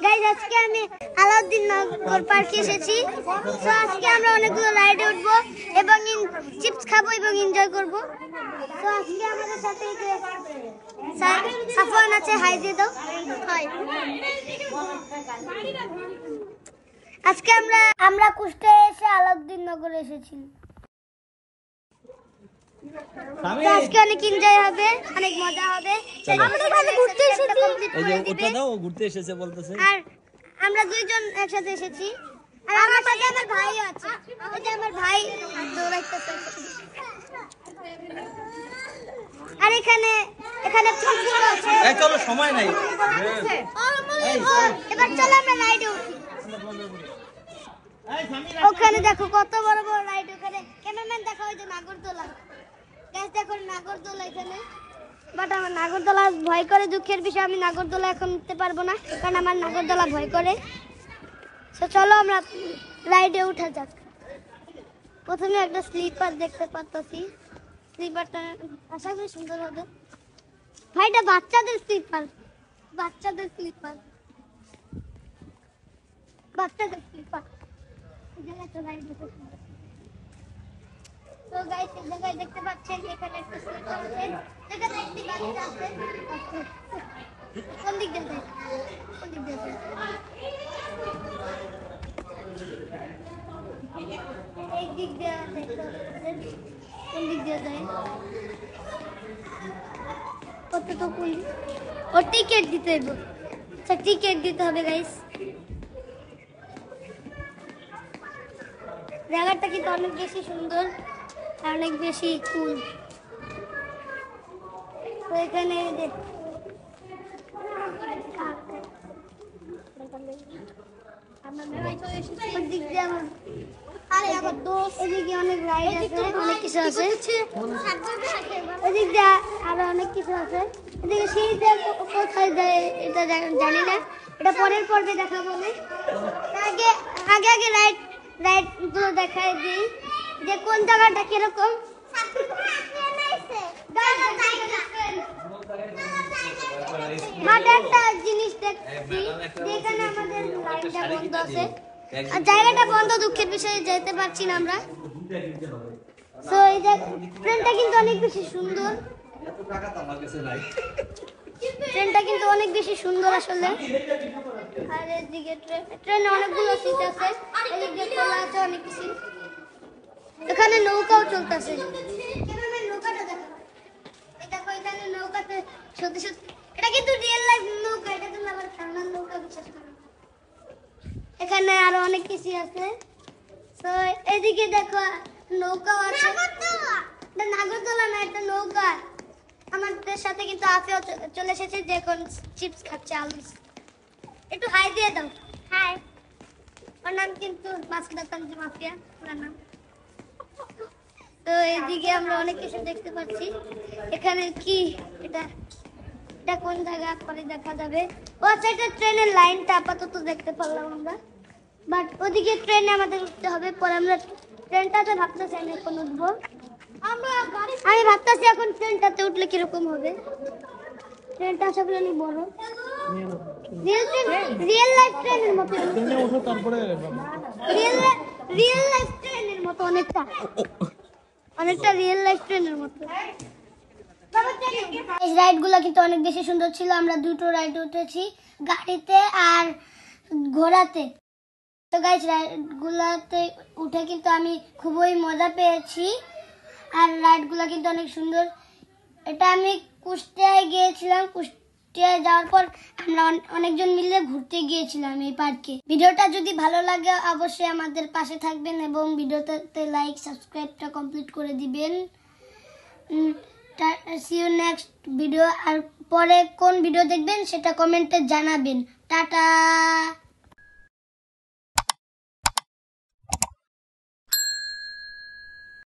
Guys আজকে আমি আলাউদ্দিন নগর পার্কে এসেছি। তো আজকে আমরা অনেকগুলো রাইডে উঠবো এবং চিপস খাবো এবং এনজয় করব। তো আজকে আমাদের সাথে যে সাফওয়ান আছে, হাই দিয়ে দাও। হাই। আজকে আমরা কুষ্টিয়ায় এসে আলাউদ্দিন নগর এসেছি। আজকে অনেক এনজয় হবে, অনেক মজা হবে। আমরা ভালো ঘুরতে এসেছি। এই যে ওটা দাও, ঘুরতে এসেছে বলতেছে। আর আমরা দুইজন একসাথে এসেছি। আর আমার সাথে আমার ভাই আছে। ওই যে আমার ভাই দৌড়াইতেছে। আর এখানে ফুটবল আছে। এই চলো, সময় নাই। এবার চলো আমরা রাইডে উঠি। ওখানে দেখো কত বড় বড় রাইড। ওখানে ক্যামেরাম্যান দেখো, ওই যে নাগরদোলা। গাইস দেখো নাগরদোলা এখানে। বাট আমার নাগরদোলা ভয় করে, দুঃখের বিষয় আমি নাগরদোলা এখন উঠতে পারবো না, কারণ আমার নাগরদোলা ভয় করে। তো চলো আমরা রাইডে উঠা যাক। প্রথমে একটা স্লিপার দেখতে পাচ্ছি। স্লিপারটা আশা করি সুন্দর হবে। ভাইটা বাচ্চাদের স্লিপার, বাচ্চাদের স্লিপার, বাচ্চাদের স্লিপার। তো গাইস এই জায়গায় দেখতে পাচ্ছেন এখানে একটা স্লিপার আছে। এখানে একটি গাড়ি আছে। কোন দিক দিয়ে যায়? কোন দিক দিয়ে যায়? এই দিক দিয়ে দেখতে পাচ্ছেন। কোন দিক দিয়ে যায়? কত তো কোন? ও টিকেট দিতে হবে। আচ্ছা টিকেট দিতে হবে গাইস। জায়গাটা কিন্তু অনেক বেশি সুন্দর আর অনেক বেশি কুল। তো এখানে এদিকে অনেক রাইড আছে, অনেক কিছু আছে। এদিক দিয়ে আরো অনেক কিছু আছে। এদিকে সিঁড়িতে কোথায় যায় এটা জানি না, এটা পরের পর্বে দেখাবো। আগে আগে আগে রাইড গুলো দেখাই দিই যে কোন জায়গাটা কিরকম। একটা জিনিস দেখছি যেখানে আমাদের লাইনটা বন্ধ আছে, আর জায়গাটা বন্ধ, দুঃখের বিষয়ে যেতে পারছি না আমরা। তো এই যে ট্রেনটা কিন্তু অনেক বেশি সুন্দর। ট্রেনটা কিন্তু অনেক বেশি সুন্দর আসলে। আর এদিকে ট্রেনে অনেকগুলো সিট আছে, এদিকে খোলা আছে অনেক কিছু। এখানে নৌকাও চলতেছে। নৌকাটা দেখো, দেখো এখানে নৌকাতে সত্যি সত্যি এটা কিন্তু রিয়েল লাইফ নৌকা, এটা তুমি আবার খেলনার নৌকা বিশ্বাস করো। এখানে আরো অনেক কিছু আছে। তো এদিকে দেখো নৌকাও আছে। এটা নাগরদোলা না, এটা নৌকা। আমাদের সাথে কিন্তু আফিয়া চলে এসেছে, যে এখন চিপস খাচ্ছে আলু। একটু হাই দিয়ে দাও। হাই। ওর নাম কিন্তু মাফিয়া পুরো নাম। তো এদিকে আমরা অনেক কিছু দেখতে পাচ্ছি। এখানে কি এটা কোন জায়গা পরে দেখা যাবে। ও আচ্ছা, এটা ট্রেনের লাইনটা আপাতত দেখতে পারলাম আমরা। বাট ওদিকে ট্রেনে আমাদের উঠতে হবে। পরে আমরা ট্রেনটাতে ভাবতেছি আমি এখন উঠবো। আমি ভাবতেছি এখন ট্রেনটাতে উঠলে কিরকম হবে। ট্রেনটা আসলে অনেক বড়, রিয়েল লাইফ ট্রেনের মতো। রিয়েল লাইফ ট্রেনের মতো অনেকটা রিয়েল লাইফ ট্রেনের মতো। এই রাইড গুলা কিন্তু অনেক বেশি সুন্দর ছিল। আমরা দুটো রাইড উঠেছি, গাড়িতে আর ঘোড়াতে। তো গাইস রাইড গুলাতে উঠে কিন্তু আমি খুবই মজা পেয়েছি। আর রাইড গুলা কিন্তু অনেক সুন্দর। এটা আমি কুষ্টিয়ায় গিয়েছিলাম। কুষ্টিয়ায় যাওয়ার পর আমরা অনেকজন মিলে ঘুরতে গিয়েছিলাম এই পার্কে। ভিডিওটা যদি ভালো লাগে অবশ্যই আমাদের পাশে থাকবেন এবং ভিডিওটাতে লাইক সাবস্ক্রাইবটা কমপ্লিট করে দিবেন। See you next video. আর পরে কোন ভিডিও দেখবেন সেটা কমেন্টে জানাবেন। টাটা।